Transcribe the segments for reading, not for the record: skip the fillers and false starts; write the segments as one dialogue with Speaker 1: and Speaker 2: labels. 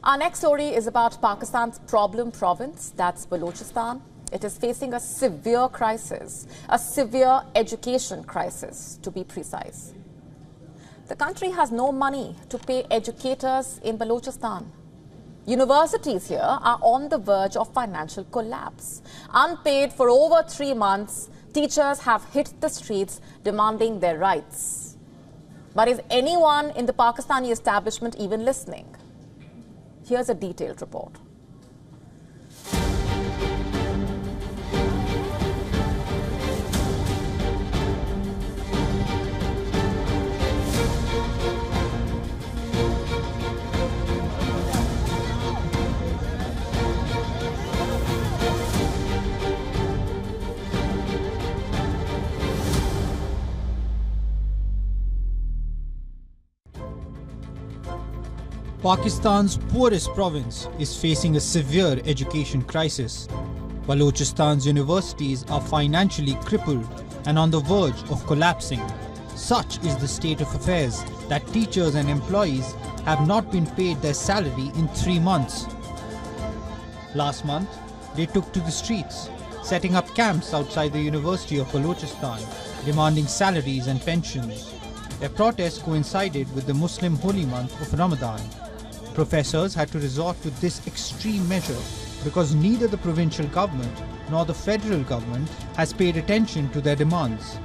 Speaker 1: Our next story is about Pakistan's problem province, that's Balochistan. It is facing a severe crisis, a severe education crisis, to be precise. The country has no money to pay educators in Balochistan. Universities here are on the verge of financial collapse. Unpaid for over 3 months, teachers have hit the streets demanding their rights. But is anyone in the Pakistani establishment even listening? Here's a detailed report.
Speaker 2: Pakistan's poorest province is facing a severe education crisis. Balochistan's universities are financially crippled and on the verge of collapsing. Such is the state of affairs that teachers and employees have not been paid their salary in 3 months. Last month, they took to the streets, setting up camps outside the University of Balochistan, demanding salaries and pensions. Their protest coincided with the Muslim holy month of Ramadan. Professors had to resort to this extreme measure because neither the provincial government nor the federal government has paid attention to their demands.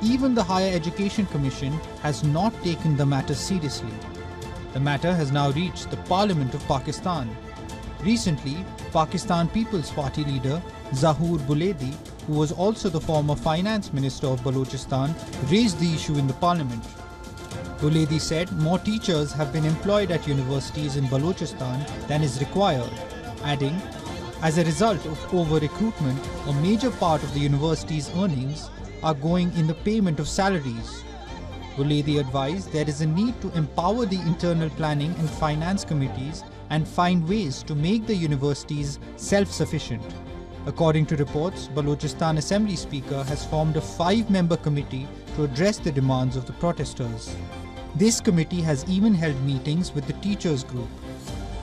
Speaker 2: Even the Higher Education Commission has not taken the matter seriously. The matter has now reached the Parliament of Pakistan. Recently, Pakistan People's Party leader Zahoor Buledi, who was also the former finance minister of Balochistan, raised the issue in the parliament. Buledi said more teachers have been employed at universities in Balochistan than is required, adding, as a result of over-recruitment, a major part of the university's earnings are going in the payment of salaries. Buledi advised there is a need to empower the internal planning and finance committees and find ways to make the universities self-sufficient. According to reports, Balochistan Assembly Speaker has formed a 5-member committee to address the demands of the protesters. This committee has even held meetings with the teachers group.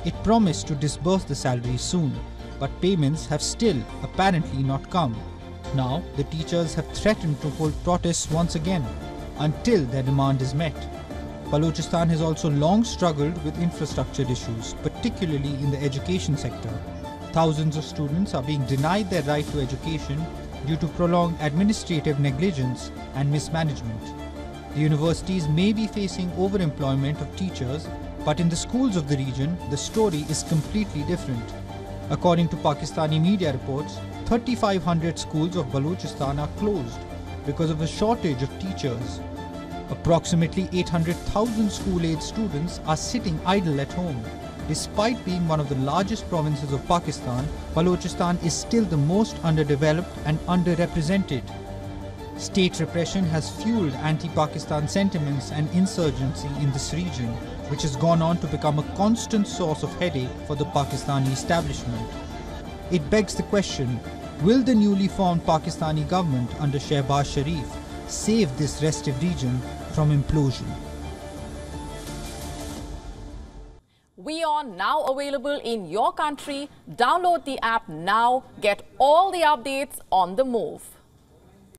Speaker 2: It promised to disburse the salaries soon, but payments have still apparently not come. Now, the teachers have threatened to hold protests once again until their demand is met. Balochistan has also long struggled with infrastructure issues, particularly in the education sector. Thousands of students are being denied their right to education due to prolonged administrative negligence and mismanagement. The universities may be facing overemployment of teachers, but in the schools of the region, the story is completely different. According to Pakistani media reports, 3,500 schools of Balochistan are closed because of a shortage of teachers. Approximately 800,000 school-age students are sitting idle at home. Despite being one of the largest provinces of Pakistan, Balochistan is still the most underdeveloped and underrepresented. State repression has fueled anti-Pakistan sentiments and insurgency in this region, which has gone on to become a constant source of headache for the Pakistani establishment. It begs the question, will the newly formed Pakistani government under Shehbaz Sharif save this restive region from implosion?
Speaker 1: WION now available in your country. Download the app now. Get all the updates on the move.